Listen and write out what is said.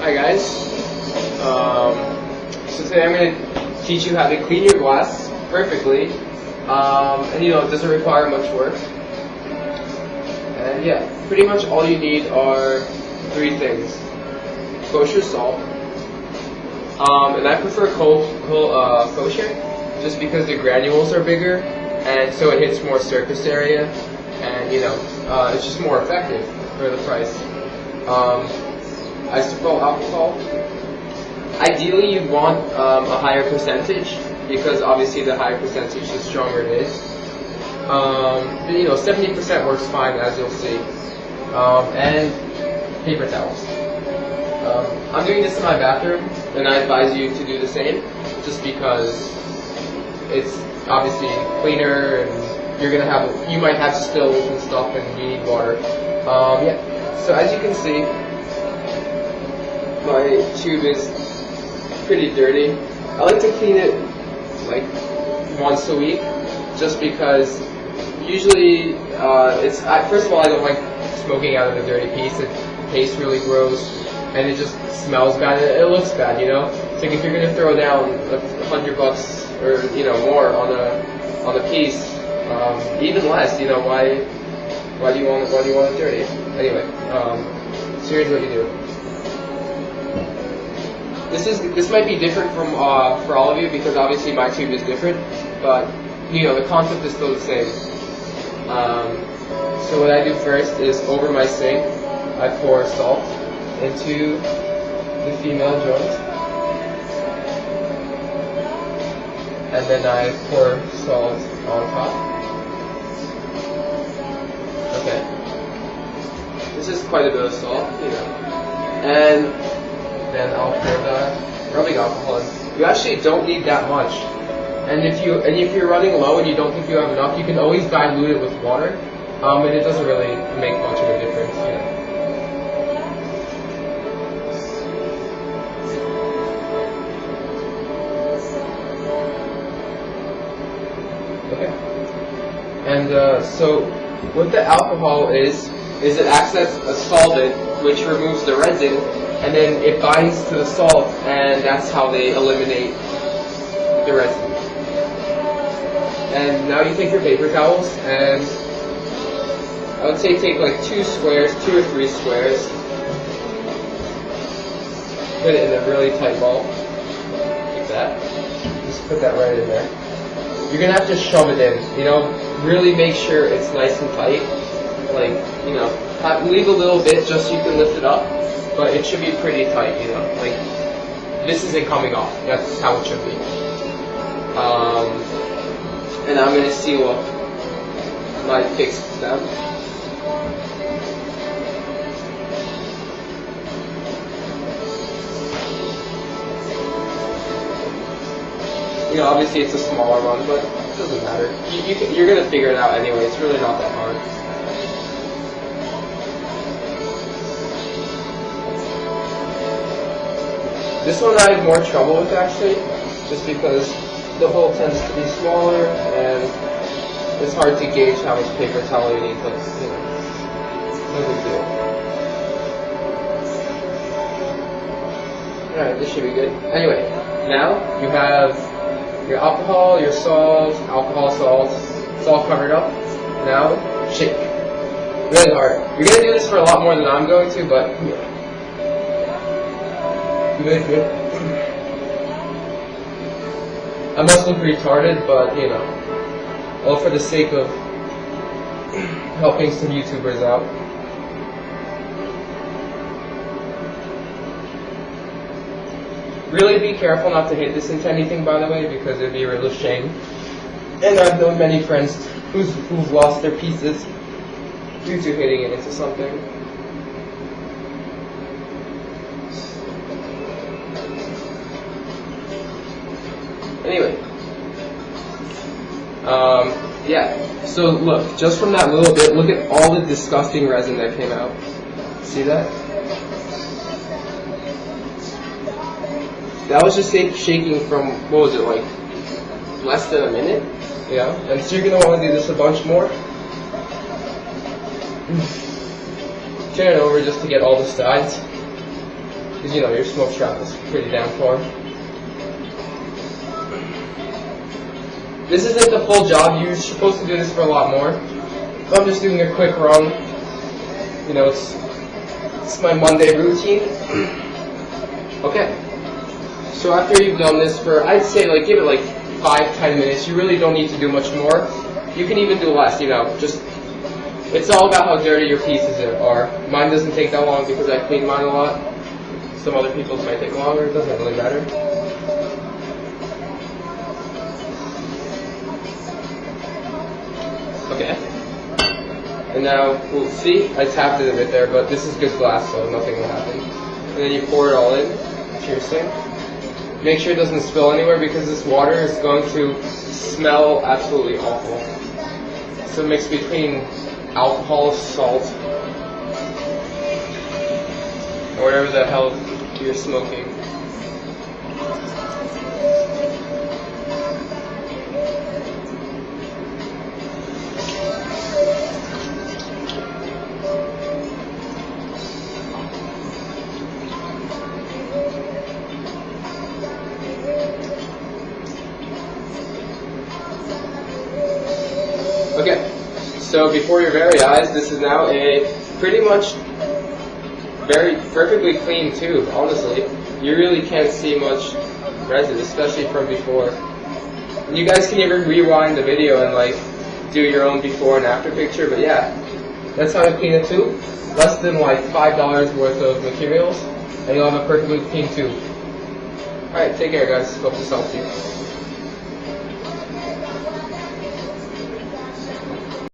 Hi guys. So today I'm going to teach you how to clean your glass perfectly, and it doesn't require much work. And yeah, pretty much all you need are three things: kosher salt, and I prefer kosher just because the granules are bigger, and so it hits more surface area, and it's just more effective for the price. Isopropyl alcohol. Ideally, you'd want a higher percentage because obviously the higher percentage, the stronger it is. 70% works fine, as you'll see. And paper towels. I'm doing this in my bathroom, and I advise you to do the same, just because it's obviously cleaner, and you might have spills and stuff, and you need water. So as you can see, my tube is pretty dirty. I like to clean it like once a week, just because usually first of all, I don't like smoking out of the dirty piece. It tastes really gross, and it just smells bad. It looks bad, It's like if you're gonna throw down $100 or more on a piece, even less. Why do you want it dirty? Anyway, so here's what you do. This might be different from for all of you because obviously my tube is different, but the concept is still the same. So what I do first is over my sink, I pour salt into the female joint, and then I pour salt on top. Okay, this is quite a bit of salt, and then I'll pour the rubbing alcohol in. You actually don't need that much, and if you're running low and you don't think you have enough, you can always dilute it with water, and it doesn't really make much of a difference. Okay, and so what the alcohol is it acts as a solvent which removes the resin, and then it binds to the salt, and that's how they eliminate the resin. And now you take your paper towels, and I would say take like 2 or 3 squares, put it in a really tight ball, like that. Just put that right in there. You're gonna have to shove it in, really make sure it's nice and tight. Leave a little bit just so you can lift it up, but it should be pretty tight, this isn't coming off. That's how it should be. And I'm gonna seal up my fixed stem. Obviously it's a smaller one, but it doesn't matter. You're gonna figure it out anyway. It's really not that hard. This one I have more trouble with actually, just because the hole tends to be smaller and it's hard to gauge how much paper towel you need, but no big deal. Alright, this should be good. Anyway, now you have your alcohol, your salt, salt, it's all covered up. Now, shake. Really hard. You're going to do this for a lot more than I'm going to, but good. I must look retarded, but all for the sake of helping some YouTubers out. Really be careful not to hit this into anything, by the way, because it'd be a real shame. And I've known many friends who've lost their pieces due to hitting it into something. Anyway, so look, just from that little bit, look at all the disgusting resin that came out. See that? That was just shaking from, what was it, like, less than a minute? Yeah, and so you're going to want to do this a bunch more. Turn it over just to get all the sides. because you know your smoke travels pretty damn far. This isn't the full job. You're supposed to do this for a lot more. But I'm just doing a quick run. You know, it's my Monday routine. Okay. So after you've done this for, I'd say like give it like 5-10 minutes. You really don't need to do much more. You can even do less. You know, just it's all about how dirty your pieces are. Mine doesn't take that long because I clean mine a lot. Some other people's might take longer. It doesn't really matter. Okay. And now, we'll see, I tapped it a bit there, but this is good glass, so nothing will happen. And then you pour it all in to your sink. Make sure it doesn't spill anywhere because this water is going to smell absolutely awful. So mix between alcohol, salt, or whatever the hell you're smoking. Okay, so before your very eyes, this is now a pretty much very perfectly clean tube, honestly. You really can't see much residue, especially from before. You guys can even rewind the video and like do your own before and after picture, but yeah, that's how to clean a tube. Less than like $5 worth of materials, and you'll have a perfectly clean tube. Alright, take care guys, hope this helps you.